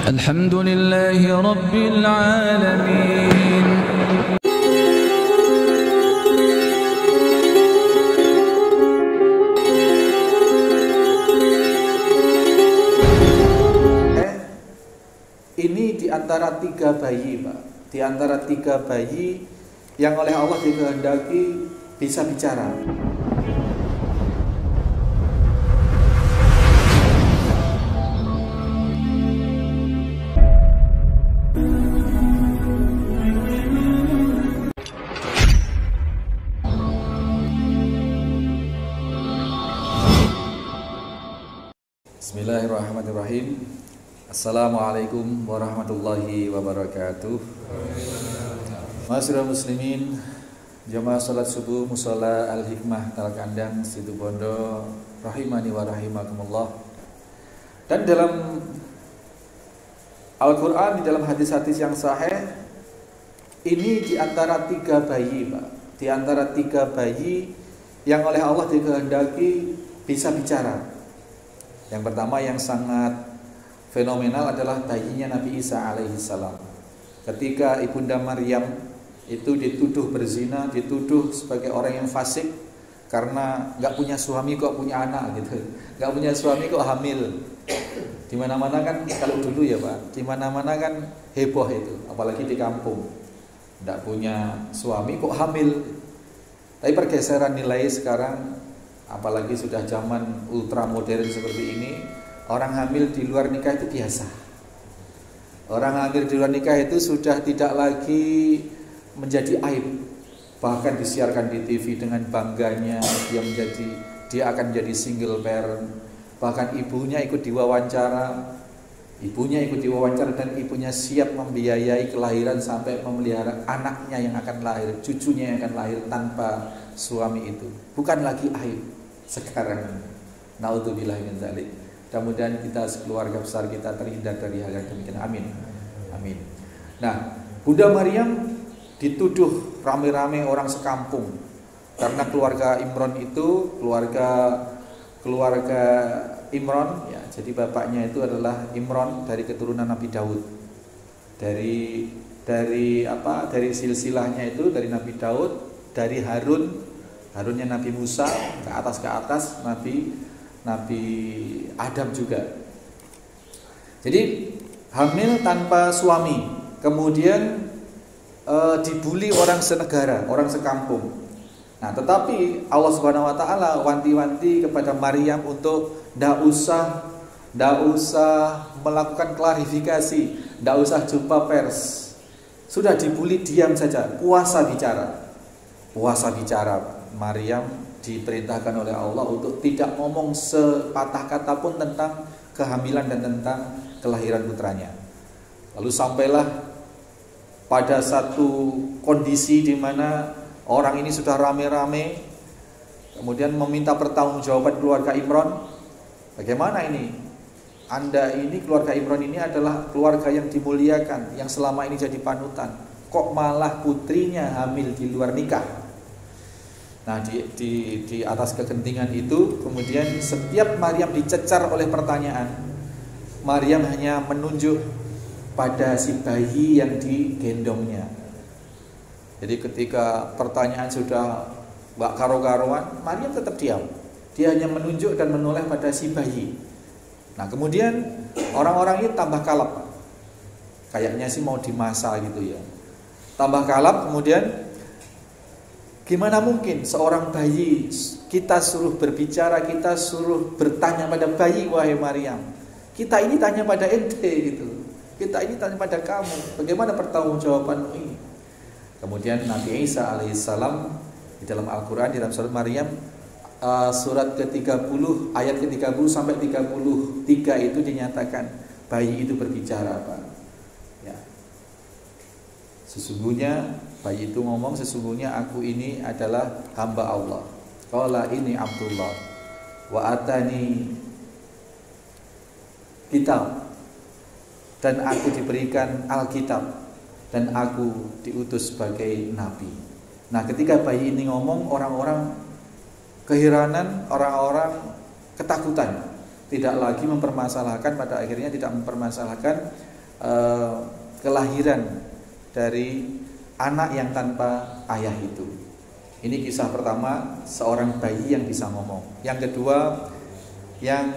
الحمد لله رب العالمين. Ini diantara 3 bayi, Pak. Diantara 3 bayi yang oleh Allah dikehendaki bisa bicara. Bismillahirrahmanirrahim. Assalamualaikum warahmatullahi wabarakatuh. Masyaallah muslimin, jamaah salat subuh Mushola Al-Hikmah Talkandang Situbondo rahimani wa rahimakumullah. Dan dalam Al-Qur'an, di dalam hadis-hadis yang sahih, ini diantara 3 bayi, Pak. Diantara 3 bayi yang oleh Allah dikehendaki bisa bicara. Yang pertama yang sangat fenomenal adalah bayinya Nabi Isa alaihissalam. Ketika Ibunda Maryam itu dituduh berzina, dituduh sebagai orang yang fasik karena nggak punya suami kok punya anak gitu, nggak punya suami kok hamil. Di mana-mana kan kalau dulu ya Pak, di mana-mana kan heboh itu, apalagi di kampung, nggak punya suami kok hamil. Tapi pergeseran nilai sekarang, apalagi sudah zaman ultra modern seperti ini, orang hamil di luar nikah itu biasa. Orang hamil di luar nikah itu sudah tidak lagi menjadi aib. Bahkan disiarkan di TV dengan bangganya dia akan jadi single parent. Bahkan ibunya ikut diwawancara. Ibunya ikut diwawancara dan ibunya siap membiayai kelahiran sampai memelihara anaknya yang akan lahir, cucunya yang akan lahir tanpa suami itu. Bukan lagi aib sekarang. Naudzubillah min dzalik. Mudah-mudahan kita sekeluarga besar kita terhindar dari hal yang demikian. Amin. Amin. Nah, Bunda Maryam dituduh rame-rame orang sekampung karena keluarga Imron itu keluarga Imron ya. Jadi bapaknya itu adalah Imron dari keturunan Nabi Daud. Dari silsilahnya itu dari Nabi Daud, dari Harunnya Nabi Musa ke atas Nabi Adam juga. Jadi hamil tanpa suami, kemudian dibully orang senegara, orang sekampung. Nah, tetapi Allah Subhanahu wa taala wanti-wanti kepada Maryam untuk ndak usah melakukan klarifikasi, ndak usah jumpa pers. Sudah dibully diam saja, puasa bicara. Maryam diperintahkan oleh Allah untuk tidak ngomong sepatah kata pun tentang kehamilan dan tentang kelahiran putranya. Lalu sampailah pada satu kondisi di mana orang ini sudah rame-rame, kemudian meminta pertanggungjawaban keluarga Imron. Bagaimana ini? Anda ini, keluarga Imron ini adalah keluarga yang dimuliakan, yang selama ini jadi panutan. Kok malah putrinya hamil di luar nikah? Nah, di atas kegentingan itu, kemudian setiap Maryam dicecar oleh pertanyaan, Maryam hanya menunjuk pada si bayi yang digendongnya. Jadi ketika pertanyaan sudah gak karo-karuan, Maryam tetap diam. Dia hanya menunjuk dan menoleh pada si bayi. Nah, kemudian orang-orang ini tambah kalap. Kayaknya sih mau dimasa gitu ya. Tambah kalap, kemudian gimana mungkin seorang bayi kita suruh berbicara, kita suruh bertanya pada bayi, wahai Maryam. Kita ini tanya pada ente gitu. Kita ini tanya pada kamu. Bagaimana pertanggungjawabanmu ini? Kemudian Nabi Isa alaihissalam di dalam Al-Qur'an, di dalam surat Maryam surat ke-30 ayat ke-30 sampai 33 itu dinyatakan bayi itu berbicara, Pak. Ya. Sesungguhnya bayi itu ngomong, sesungguhnya aku ini adalah hamba Allah. Qala ini Abdullah wa atani kitab, dan aku diberikan Alkitab, dan aku diutus sebagai nabi. Nah, ketika bayi ini ngomong, orang-orang keheranan, orang-orang ketakutan, tidak lagi mempermasalahkan, pada akhirnya tidak mempermasalahkan kelahiran dari anak yang tanpa ayah itu. Ini kisah pertama, seorang bayi yang bisa ngomong. Yang kedua, yang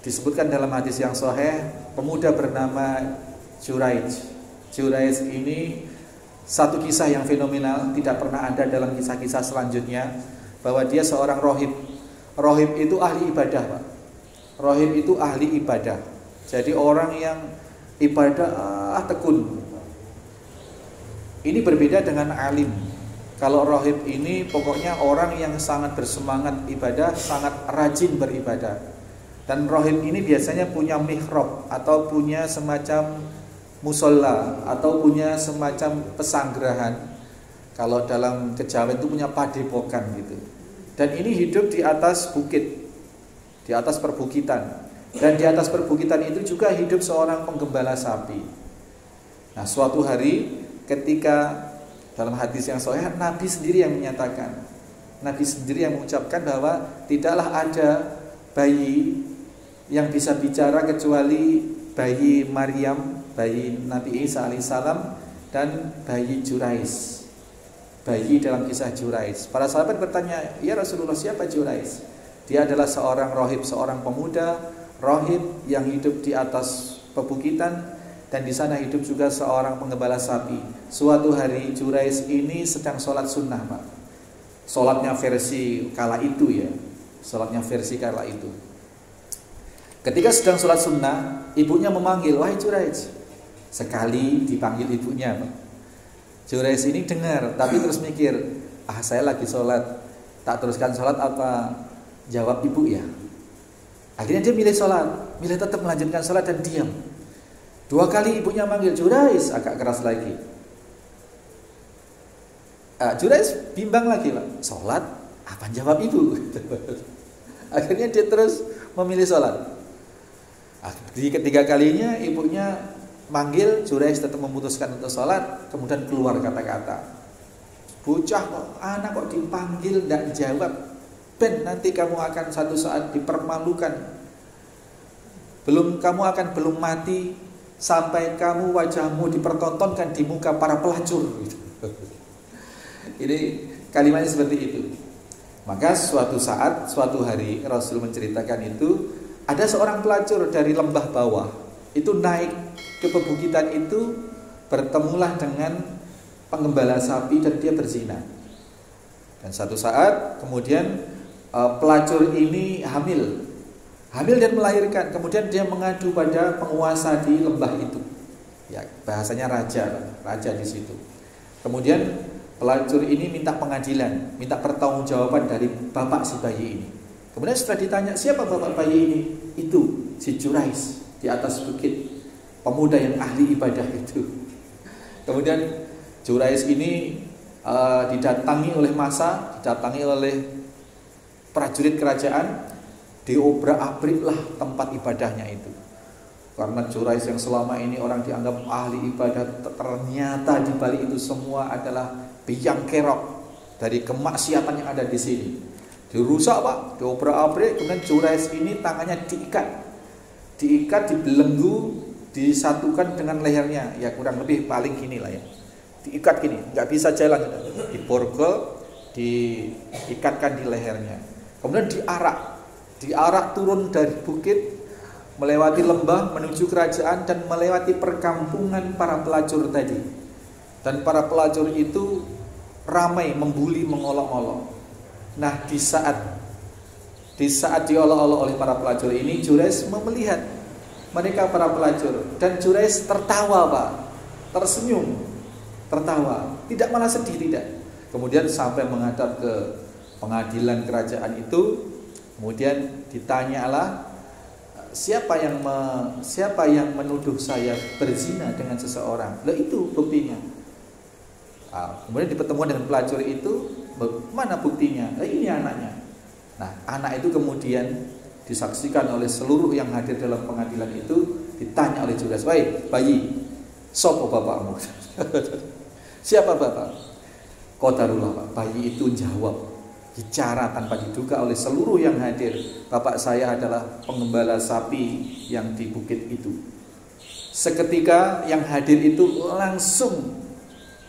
disebutkan dalam hadis yang sahih, pemuda bernama Juraij. Juraij ini satu kisah yang fenomenal, tidak pernah ada dalam kisah-kisah selanjutnya, bahwa dia seorang rohib. Rohib itu ahli ibadah, Pak. Rohib itu ahli ibadah. Jadi orang yang ibadah tekun. Ini berbeda dengan alim. Kalau rohib ini pokoknya orang yang sangat bersemangat ibadah, sangat rajin beribadah. Dan rohib ini biasanya punya mihrab atau punya semacam musola atau punya semacam pesanggerahan. Kalau dalam kejawen itu punya padepokan gitu. Dan ini hidup di atas bukit, di atas perbukitan. Dan di atas perbukitan itu juga hidup seorang penggembala sapi. Nah, suatu hari ketika dalam hadis yang sahih, Nabi sendiri yang menyatakan, Nabi sendiri yang mengucapkan bahwa tidaklah ada bayi yang bisa bicara kecuali bayi Maryam, bayi Nabi Isa alaihissalam, dan bayi Juraij, bayi dalam kisah Juraij. Para sahabat bertanya, ya Rasulullah, siapa Juraij? Dia adalah seorang rohib, seorang pemuda rohib yang hidup di atas pebukitan. Dan di sana hidup juga seorang penggembala sapi. Suatu hari Juraij ini sedang sholat sunnah, Pak. Sholatnya versi kala itu ya. Sholatnya versi kala itu. Ketika sedang sholat sunnah, ibunya memanggil, wahai Juraij. Sekali dipanggil ibunya, Pak. Juraij ini dengar, tapi terus mikir, saya lagi sholat, tak teruskan sholat apa jawab ibu ya. Akhirnya dia milih sholat, milih tetap melanjutkan sholat dan diam. 2 kali ibunya manggil, Juraij, agak keras lagi. Juraij bimbang lagi, Pak. Sholat, apa jawab ibu? Akhirnya dia terus memilih sholat. Di ketiga kalinya ibunya manggil, Juraij tetap memutuskan untuk sholat. Kemudian keluar kata-kata, bocah kok, anak kok dipanggil tidak jawab. Ben, nanti kamu akan satu saat dipermalukan. Belum mati sampai kamu wajahmu dipertontonkan di muka para pelacur. Ini kalimatnya seperti itu. Maka suatu saat, suatu hari Rasul menceritakan itu, ada seorang pelacur dari lembah bawah itu naik ke pebukitan itu, bertemulah dengan penggembala sapi dan dia berzina. Dan satu saat kemudian pelacur ini hamil dan melahirkan. Kemudian dia mengadu pada penguasa di lembah itu. Ya, bahasanya raja di situ. Kemudian pelacur ini minta pengadilan, minta pertanggungjawaban dari bapak si bayi ini. Kemudian setelah ditanya, siapa bapak bayi ini? Itu si Juraij di atas bukit, pemuda yang ahli ibadah itu. Kemudian Juraij ini didatangi oleh massa, didatangi oleh prajurit kerajaan. Diobrak-abriklah tempat ibadahnya itu. Karena Juraij yang selama ini orang dianggap ahli ibadah, ternyata di balik itu semua adalah biang kerok dari kemaksiatan yang ada di sini. Dirusak, Pak, diobrak-abrik. Kemudian Juraij ini tangannya diikat, dibelenggu, disatukan dengan lehernya. Ya kurang lebih paling gini lah ya. Diikat gini, nggak bisa jalan. Diborgol, diikatkan di lehernya. Kemudian diarak turun dari bukit, melewati lembah menuju kerajaan dan melewati perkampungan para pelacur tadi. Dan para pelacur itu ramai membuli, mengolok-olok. Nah, di saat diolok-olok oleh para pelacur ini, Juraij melihat mereka para pelacur dan Juraij tertawa, Pak. Tersenyum, tertawa, tidak malah sedih, tidak. Kemudian sampai menghadap ke pengadilan kerajaan itu. Kemudian ditanyalah, siapa yang menuduh saya berzina dengan seseorang? Lah itu buktinya. Kemudian di pertemuan dengan pelacur itu, mana buktinya? Lah ini anaknya. Nah, anak itu kemudian disaksikan oleh seluruh yang hadir dalam pengadilan itu, ditanya oleh Juraij, bayi, sopo bapakmu? Siapa bapak? Qadarullah, Pak. Bayi itu jawab, bicara tanpa diduga oleh seluruh yang hadir, bapak saya adalah penggembala sapi yang di bukit itu. Seketika yang hadir itu langsung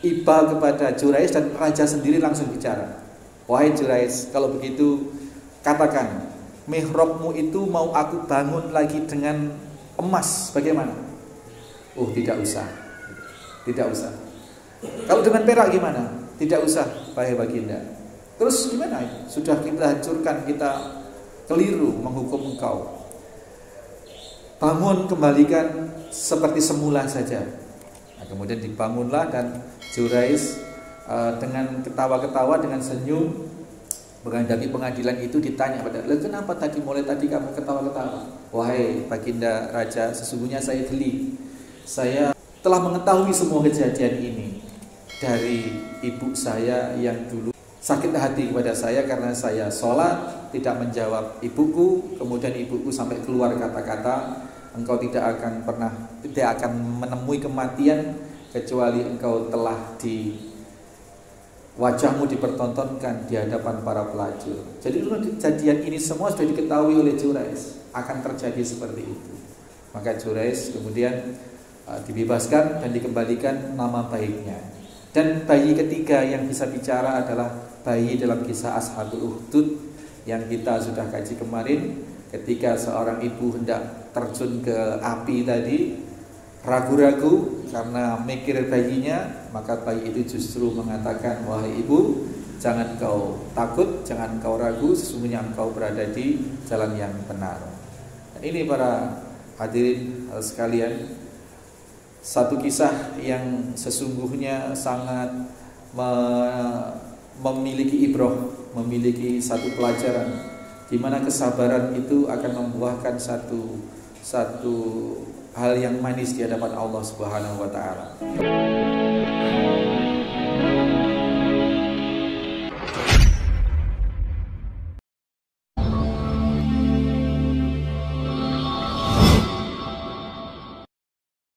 iba kepada Jurais dan raja sendiri langsung bicara. Wahai Jurais, kalau begitu katakan, mihrabmu itu mau aku bangun lagi dengan emas, bagaimana? Oh, tidak usah. Tidak usah. Kalau dengan perak gimana? Tidak usah, wahai baginda. Terus gimana? Sudah kita hancurkan, kita keliru menghukum engkau. Bangun, kembalikan seperti semula saja. Nah, kemudian dibangunlah dan Jurais dengan ketawa-ketawa, dengan senyum menghadapi pengadilan itu ditanya pada, kenapa mulai tadi kamu ketawa-ketawa? Wahai baginda raja, sesungguhnya saya geli. Saya telah mengetahui semua kejadian ini dari ibu saya yang dulu sakit hati kepada saya karena saya sholat tidak menjawab ibuku, kemudian ibuku sampai keluar kata-kata, engkau tidak akan menemui kematian kecuali engkau telah wajahmu dipertontonkan di hadapan para pelacur. Jadi kejadian ini semua sudah diketahui oleh Jurais akan terjadi seperti itu. Maka Jurais kemudian dibebaskan dan dikembalikan nama baiknya. Dan bayi ketiga yang bisa bicara adalah bayi dalam kisah Ashabul Ukhdud yang kita sudah kaji kemarin, ketika seorang ibu hendak terjun ke api tadi, ragu-ragu karena mikir bayinya, maka bayi itu justru mengatakan, wahai ibu, jangan kau takut, jangan kau ragu, sesungguhnya engkau berada di jalan yang benar. Dan ini para hadirin sekalian, satu kisah yang sesungguhnya sangat memiliki ibrah, memiliki satu pelajaran, di mana kesabaran itu akan membuahkan satu hal yang manis di hadapan Allah Subhanahu wa taala.